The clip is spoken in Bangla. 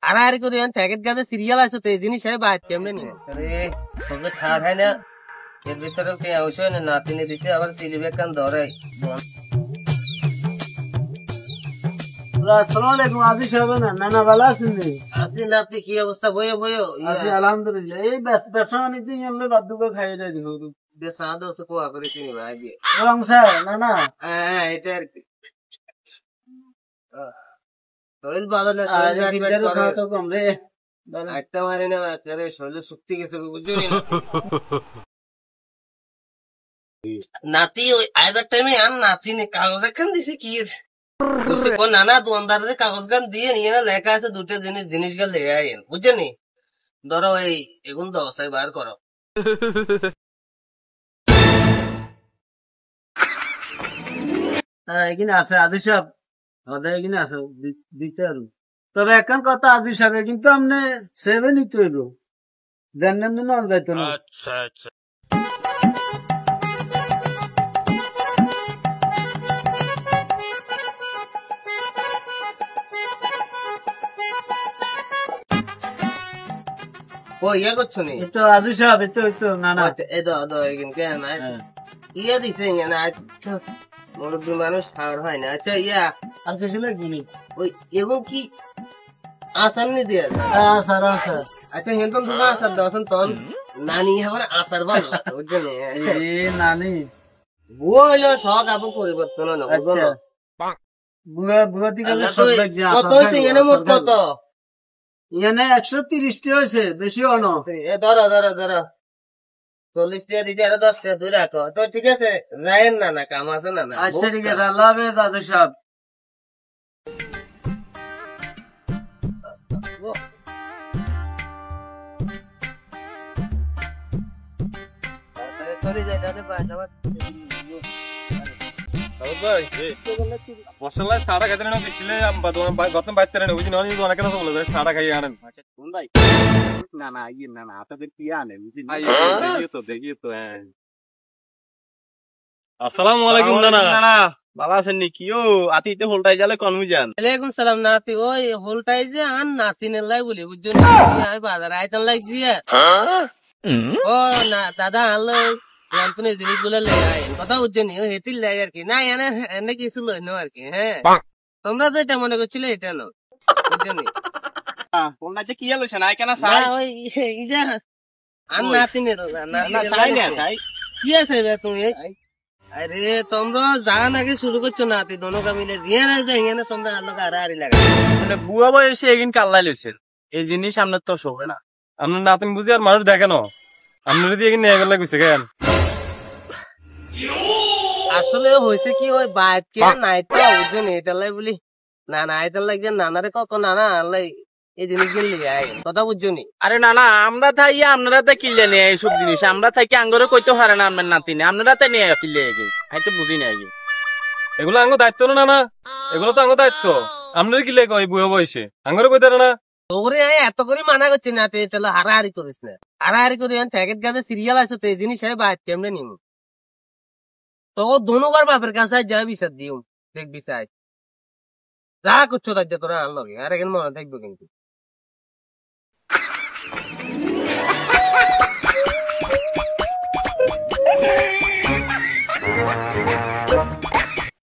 হারাহারি করে প্যাকেট গাছে সিরিয়াল আছে তো এই জিনিস বাইর কেমনে নিয়ে তোকে খাওয়া খাই না এর ভিতরে কে অবশ্যই না নাতিনে দিছে আবার চিলিবে কান ধরে আসসালামু আলাইকুম আজি সাহেব নানা ভালো আছেন নি আজি নাতি কি অবস্থা বইও বইও আছি আলহামদুলিল্লাহ এই ব্যবসা বাণিজ্য এমনি বাদ্যুকে খাইয়ে দেয় দিব বেশ সাদা সে কোয়া করে চিনি ভাই দিয়ে এবং স্যার নানা হ্যাঁ এটা আর কি শরীর ভালো না তো কম রে একটা মারি না করে শরীরে শক্তি গেছে বুঝলি নাতি ওই আইদার টাইমে আর নাতি নে কাগজ একখান দিছে কি তুই কোন নানা দোকানদারের কাগজ গান দিয়ে নিয়ে না লেখা আছে দুটো জিনিস গা লেগে আইন বুঝছেনি ধরো এই এগুন 10 বার করো হ্যাঁ এখানে আছে আজি সাহেব ওদের এখানে আছে দিতে আর তবে এখন কথা আজি সাহেব কিন্তু আপনি সেভে নিতে হইব জানেন না যাইতো না আচ্ছা আচ্ছা ও ইয়া করছো নি তো আজি সাহেব তো না না এই দো এখান কে না ইয়া দিছে না মুরব্বী মানুষ খাওয়ার হয় না আচ্ছা ইয়া আর কিছু লাগবে ওই এবং কি আসার নি দিয়া স্যার স্যার আচ্ছা হেতন দুটো আসার দশন তখন নানি আমার আসার বল বুঝছেন নানি বুয়া হইলো শখ আবু পরিবর্তন না আচ্ছা বুয়া বুয়া দিকে কত হয়েছে এখানে মোট কত এখানে 130 টি হয়েছে বেশি অনো ধরো 40 টাকা দিতে আরো 10 টাকা দূরে রাখো তো ঠিক আছে রায়েন না কাম আছে না আচ্ছা ঠিক আছে আল্লাহ হাফেজ দাদু সাহেব মশলা সাড়া খাইতে না দিছিলে গতম বাইতে না বুঝি ননি অনেক কথা বলে যায় সাড়া খাইয়ে আনেন কোন ভাই না ইয়ে না আপনাদের কি আনেন দেখিও তো হ্যাঁ আসসালামু আলাইকুম নানা বাবা আছেন নি কি ও আতিতে হোলটাই জালে কনমু যান ওয়ালাইকুম সালাম নাতি ওই হোলটাই যে আন নাতিনের লাই বলি বুঝছো আমি বাজার আইতান লাগছি ও না দাদা আনলো রান্তনে জিনিসগুলো লেগে আইন কথা বুঝছো নি ও হেতির লাই আর কি না এনে কিছু লই নো আর কি হ্যাঁ তোমরা তো এটা মনে করছিলে এটা নো বুঝছো নি কোন না যে কি আলোছে না কেন সাই ওই এই যে আন নাতিনের না সাই না সাই কি আছে বে তুমি আরে তোমরা জান আগে শুরু করছো নাতি দোনো মিলে দিয়ে না যে এখানে সন্ধ্যা আলো হারাহারি লাগে মানে বুয়া বয়সে এগিন কাল্লাই লইছেন এই জিনিস আপনার তো শোভে না আপনার নাতিন বুঝি আর মানুষ দেখে না আপনার দিয়ে এখানে নিয়ে গেলে গেছে কেন আসলে হয়েছে কি ওই বাইকে নাইতো বুঝছেন এটা লাই বলি না এটা লাগছে নানারে কখন নানা আল্লাহ এই জিনিস গেলি কথা বুঝছো নি আরে না আমরা থাই আপনারা তো কিনলে নিয়ে এইসব জিনিস আমরা থাকি আঙ্গরে কইতে পারে না আপনার নাতিনে আপনারা তো নিয়ে কিনলে আগে আমি তো বুঝি না আগে এগুলো আঙ্গ দায়িত্ব না না এগুলো তো আঙ্গ দায়িত্ব আপনার কি লেগে ওই বুয়া বয়সে আঙ্গরে কইতে না তোরে এত করে মানা করছি না তুই তাহলে হারাহারি করিস না হারাহারি করি প্যাকেট গাছে সিরিয়াল আছে তো এই জিনিস বাইর কেমনে নিম তো দোনোকার বাপের কাছে যা বিচার দিও দেখ বিচার যা করছো তাই তোরা আনলো আর এখানে মনে থাকবো কিন্তু